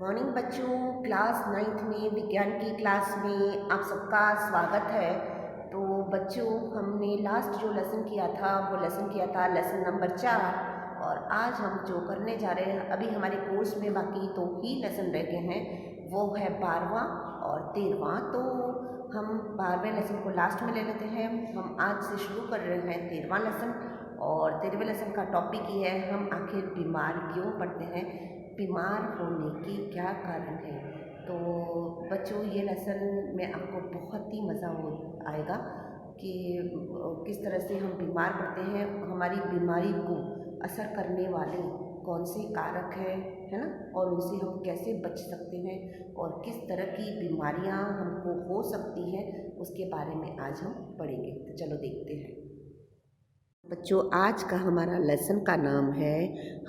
Morning बच्चों, class 9th में विज्ञान की क्लास में आप सबका स्वागत है। तो बच्चों, हमने लास्ट जो लेसन किया था वो लेसन नंबर 4। और आज हम जो करने जा रहे हैं, अभी हमारे कोर्स में बाकी 2 ही लेसन रह गए हैं, वो है 12वां और 13वां। तो हम 12वें लेसन को लास्ट में ले लेते हैं। हम आज से शुरू कर रहे हैं 13वां लेसन। और 13वें लेसन का टॉपिक ये है, हम आखिर बीमार क्यों पड़ते हैं, बीमार होने के क्या कारण हैं। तो बच्चों, ये लेसन में आपको बहुत ही मज़ा आएगा कि किस तरह से हम बीमार पड़ते हैं, हमारी बीमारी को असर करने वाले कौन से कारक हैं, है ना, और उनसे हम कैसे बच सकते हैं और किस तरह की बीमारियां हमको हो सकती हैं, उसके बारे में आज हम पढ़ेंगे। तो चलो देखते हैं बच्चों। आज का हमारा लेसन का नाम है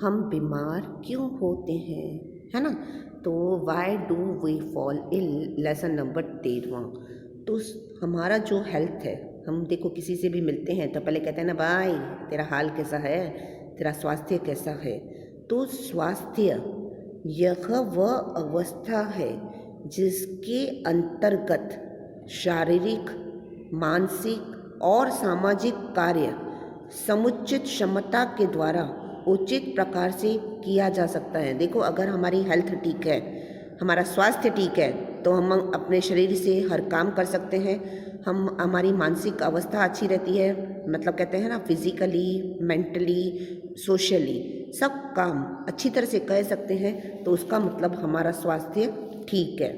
हम बीमार क्यों होते हैं, है ना। तो why do we fall ill, lesson number 13वां। तो हमारा जो हेल्थ है, हम देखो किसी से भी मिलते हैं तो पहले कहते हैं ना, भाई तेरा हाल कैसा है, तेरा स्वास्थ्य कैसा है। तो स्वास्थ्य यह वह अवस्था है जिसके अंतर्गत शारीरिक, मानसिक और सामाजिक कार्य समुचित क्षमता के द्वारा उचित प्रकार से किया जा सकता है। देखो, अगर हमारी हेल्थ ठीक है, हमारा स्वास्थ्य ठीक है, तो हम अपने शरीर से हर काम कर सकते हैं। हमारी मानसिक अवस्था अच्छी रहती है, मतलब कहते हैं ना, फिजिकली, मेंटली, सोशली सब काम अच्छी तरह से कर सकते हैं। तो उसका मतलब हमारा स्वास्थ्य ठीक है।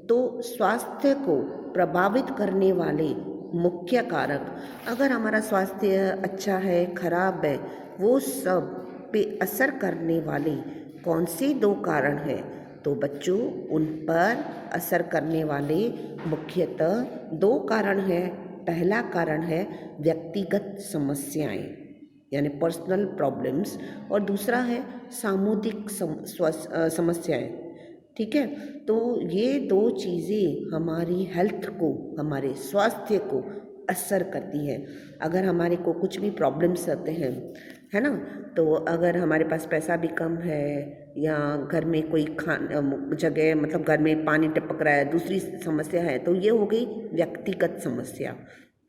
तो स्वास्थ्य को प्रभावित करने वाले मुख्य कारक, अगर हमारा स्वास्थ्य अच्छा है, खराब है, वो सब पे असर करने वाले कौन से 2 कारण हैं। तो बच्चों, उन पर असर करने वाले मुख्यतः 2 कारण हैं। पहला कारण है व्यक्तिगत समस्याएं, यानी पर्सनल प्रॉब्लम्स, और दूसरा है सामुदायिक समस्याएं। ठीक है। तो ये 2 चीज़ें हमारी हेल्थ को, हमारे स्वास्थ्य को असर करती है। अगर हमारे को कुछ भी प्रॉब्लम्स आते हैं, है ना, तो अगर हमारे पास पैसा भी कम है या घर में कोई जगह, मतलब घर में पानी टपक रहा है, दूसरी समस्या है, तो ये हो गई व्यक्तिगत समस्या।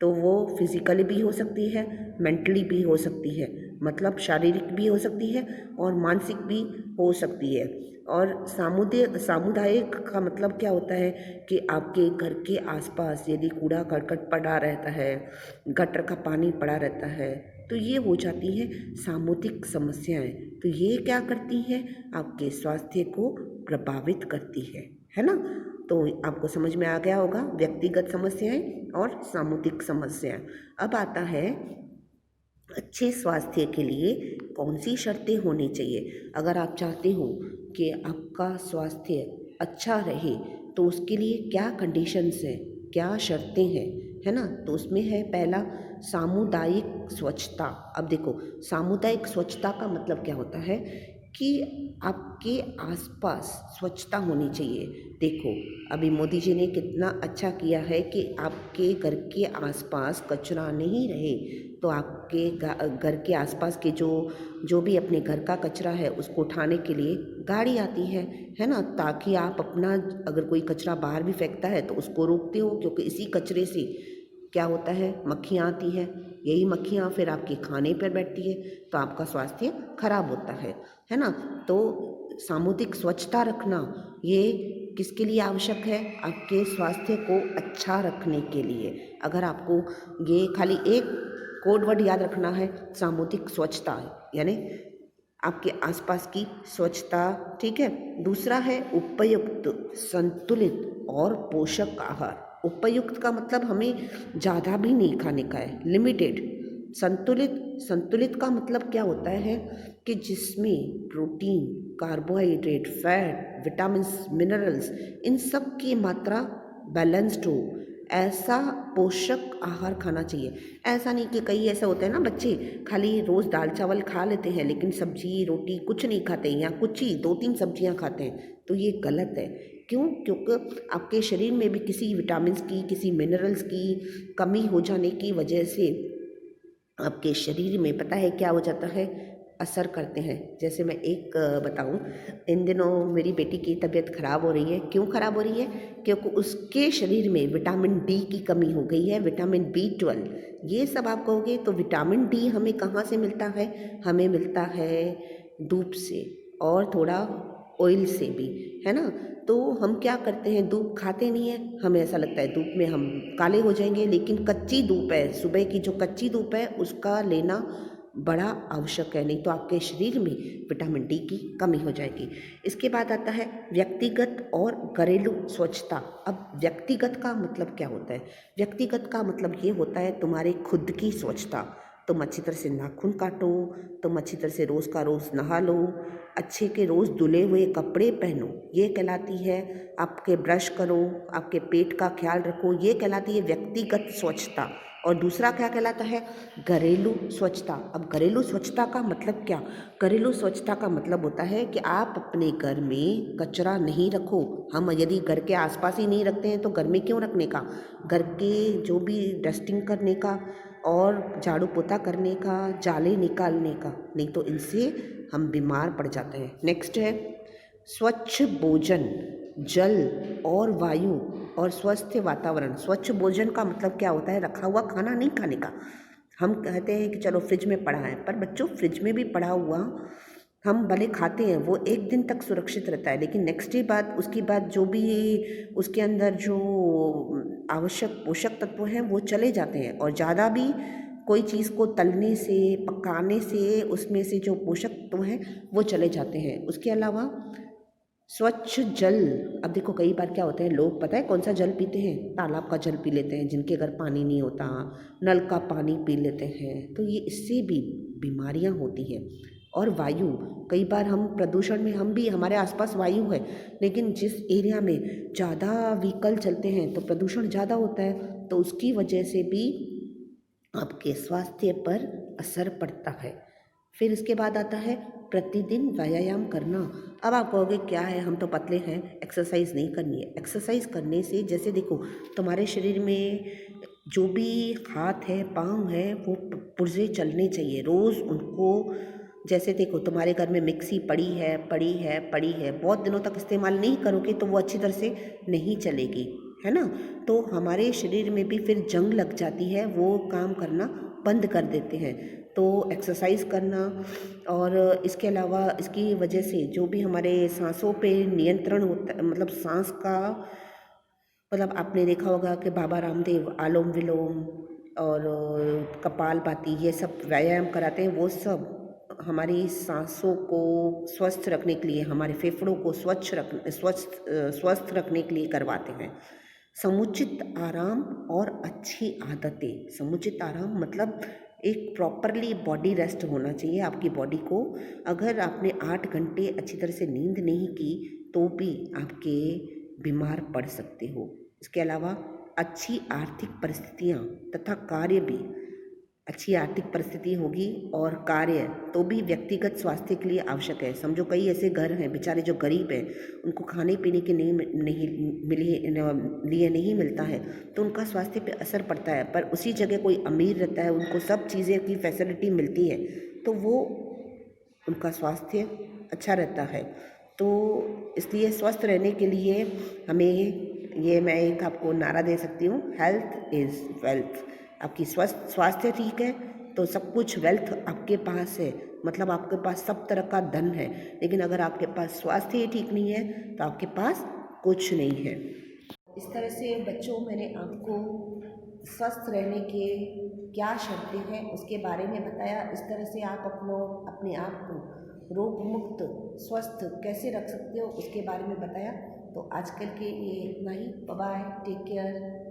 तो वो फिजिकली भी हो सकती है, मेंटली भी हो सकती है, मतलब शारीरिक भी हो सकती है और मानसिक भी हो सकती है। और सामुदायिक का मतलब क्या होता है कि आपके घर के आसपास यदि कूड़ा करकट पड़ा रहता है, गटर का पानी पड़ा रहता है, तो ये हो जाती है सामुदायिक समस्याएं। तो ये क्या करती हैं, आपके स्वास्थ्य को प्रभावित करती है ना। तो आपको समझ में आ गया होगा व्यक्तिगत समस्याएं और सामुदायिक समस्याएं। अब आता है अच्छे स्वास्थ्य के लिए कौन सी शर्तें होनी चाहिए। अगर आप चाहते हो कि आपका स्वास्थ्य अच्छा रहे, तो उसके लिए क्या कंडीशंस हैं, क्या शर्तें हैं, है ना। तो उसमें है पहला, सामुदायिक स्वच्छता। अब देखो, सामुदायिक स्वच्छता का मतलब क्या होता है कि आपके आसपास स्वच्छता होनी चाहिए। देखो, अभी मोदी जी ने कितना अच्छा किया है कि आपके घर के आसपास कचरा नहीं रहे, तो आपके घर के आसपास के जो भी अपने घर का कचरा है उसको उठाने के लिए गाड़ी आती है ना, ताकि आप अपना, अगर कोई कचरा बाहर भी फेंकता है तो उसको रोकते हो, क्योंकि इसी कचरे से क्या होता है, मक्खियाँ आती हैं। यही मक्खियाँ फिर आपके खाने पर बैठती है, तो आपका स्वास्थ्य खराब होता है ना। तो सामुदायिक स्वच्छता रखना ये किसके लिए आवश्यक है, आपके स्वास्थ्य को अच्छा रखने के लिए। अगर आपको ये खाली एक कोड वर्ड याद रखना है, सामुदायिक स्वच्छता, यानी आपके आसपास की स्वच्छता, ठीक है। दूसरा है उपयुक्त, संतुलित और पोषक आहार। उपयुक्त का मतलब हमें ज़्यादा भी नहीं खाने का है, लिमिटेड। संतुलित का मतलब क्या होता है कि जिसमें protein, carbohydrate, fat, vitamins, minerals, इन सब की मात्रा बैलेंस्ड हो, ऐसा पोषक आहार खाना चाहिए। ऐसा नहीं कि कई ऐसे होते हैं ना बच्चे, खाली रोज़ दाल चावल खा लेते हैं लेकिन सब्जी रोटी कुछ नहीं खाते, या कुछ ही 2-3 सब्जियां खाते हैं, तो ये गलत है। क्यों? क्योंकि आपके शरीर में भी किसी विटामिन्स की, किसी मिनरल्स की कमी हो जाने की वजह से आपके शरीर में पता है क्या हो जाता है, असर करते हैं। जैसे मैं एक बताऊं, इन दिनों मेरी बेटी की तबीयत ख़राब हो रही है। क्यों ख़राब हो रही है? क्योंकि उसके शरीर में विटामिन डी की कमी हो गई है, विटामिन B12। ये सब आप कहोगे तो विटामिन डी हमें कहाँ से मिलता है? हमें मिलता है धूप से और थोड़ा ऑयल से भी, है ना। तो हम क्या करते हैं, धूप खाते नहीं हैं, हमें ऐसा लगता है धूप में हम काले हो जाएंगे, लेकिन कच्ची धूप है, सुबह की जो कच्ची धूप है उसका लेना बड़ा आवश्यक है, नहीं तो आपके शरीर में विटामिन डी की कमी हो जाएगी। इसके बाद आता है व्यक्तिगत और घरेलू स्वच्छता। अब व्यक्तिगत का मतलब क्या होता है? व्यक्तिगत का मतलब ये होता है तुम्हारे खुद की स्वच्छता। तुम अच्छी तरह से नाखून काटो, तुम अच्छी तरह से रोज़ का रोज़ नहा लो, अच्छे के रोज़ धुले हुए कपड़े पहनो, ये कहलाती है। आपके ब्रश करो, आपके पेट का ख्याल रखो, ये कहलाती है व्यक्तिगत स्वच्छता। और दूसरा क्या कहलाता है? घरेलू स्वच्छता। अब घरेलू स्वच्छता का मतलब क्या? घरेलू स्वच्छता का मतलब होता है कि आप अपने घर में कचरा नहीं रखो। हम यदि घर के आसपास ही नहीं रखते हैं तो घर में क्यों रखने का? घर के जो भी डस्टिंग करने का और झाड़ू पोता करने का, जाले निकालने का, नहीं तो इनसे हम बीमार पड़ जाते हैं। नेक्स्ट है स्वच्छ भोजन, जल और वायु और स्वस्थ वातावरण। स्वच्छ भोजन का मतलब क्या होता है? रखा हुआ खाना नहीं खाने का। हम कहते हैं कि चलो फ्रिज में पड़ा है, पर बच्चों फ्रिज में भी पड़ा हुआ हम भले खाते हैं, वो एक दिन तक सुरक्षित रहता है, लेकिन नेक्स्ट डे बाद उसकी बाद जो भी उसके अंदर जो आवश्यक पोषक तत्व हैं वो चले जाते हैं। और ज़्यादा भी कोई चीज़ को तलने से, पकाने से उसमें से जो पोषक तत्व हैं वो चले जाते हैं। उसके अलावा स्वच्छ जल। अब देखो कई बार क्या होता है, लोग पता है कौन सा जल पीते हैं? तालाब का जल पी लेते हैं, जिनके घर पानी नहीं होता, नल का पानी पी लेते हैं, तो ये इससे भी बीमारियां होती हैं। और वायु, कई बार हम प्रदूषण में, हम भी, हमारे आसपास वायु है, लेकिन जिस एरिया में ज़्यादा व्हीकल चलते हैं तो प्रदूषण ज़्यादा होता है, तो उसकी वजह से भी आपके स्वास्थ्य पर असर पड़ता है। फिर इसके बाद आता है प्रतिदिन व्यायाम करना। अब आप कहोगे क्या है, हम तो पतले हैं, एक्सरसाइज नहीं करनी है। एक्सरसाइज करने से, जैसे देखो तुम्हारे शरीर में जो भी हाथ है, पाँव है, वो पुर्जे चलने चाहिए रोज़ उनको। जैसे देखो तुम्हारे घर में मिक्सी पड़ी है, बहुत दिनों तक इस्तेमाल नहीं करोगे तो वो अच्छी तरह से नहीं चलेगी, है ना। तो हमारे शरीर में भी फिर जंग लग जाती है, वो काम करना बंद कर देते हैं। तो एक्सरसाइज करना, और इसके अलावा इसकी वजह से जो भी हमारे सांसों पे नियंत्रण होता है, मतलब सांस का, मतलब आपने देखा होगा कि बाबा रामदेव आलोम विलोम और कपालभाति ये सब व्यायाम कराते हैं। वो सब हमारी सांसों को स्वस्थ रखने के लिए, हमारे फेफड़ों को स्वस्थ रखने के लिए करवाते हैं। समुचित आराम और अच्छी आदतें। समुचित आराम मतलब एक प्रॉपरली बॉडी रेस्ट होना चाहिए आपकी बॉडी को। अगर आपने 8 घंटे अच्छी तरह से नींद नहीं की तो भी आपके बीमार पड़ सकते हो। इसके अलावा अच्छी आर्थिक परिस्थितियाँ तथा कार्य भी, अच्छी आर्थिक परिस्थिति होगी और कार्य तो भी व्यक्तिगत स्वास्थ्य के लिए आवश्यक है। समझो कई ऐसे घर हैं बेचारे जो गरीब हैं, उनको खाने पीने के लिए नहीं मिलता है, तो उनका स्वास्थ्य पे असर पड़ता है। पर उसी जगह कोई अमीर रहता है, उनको सब चीज़ें की फैसिलिटी मिलती है, तो वो उनका स्वास्थ्य अच्छा रहता है। तो इसलिए स्वस्थ रहने के लिए हमें, ये मैं एक आपको नारा दे सकती हूँ, हेल्थ इज़ वेल्थ। आपकी स्वास्थ्य ठीक है तो सब कुछ वेल्थ आपके पास है, मतलब आपके पास सब तरह का धन है। लेकिन अगर आपके पास स्वास्थ्य ही ठीक नहीं है तो आपके पास कुछ नहीं है। इस तरह से बच्चों मैंने आपको स्वस्थ रहने के क्या शर्तें हैं उसके बारे में बताया। इस तरह से आप अपने आप को रोग मुक्त स्वस्थ कैसे रख सकते हो उसके बारे में बताया। तो आजकल के लिए इतना ही। Bye bye, take care.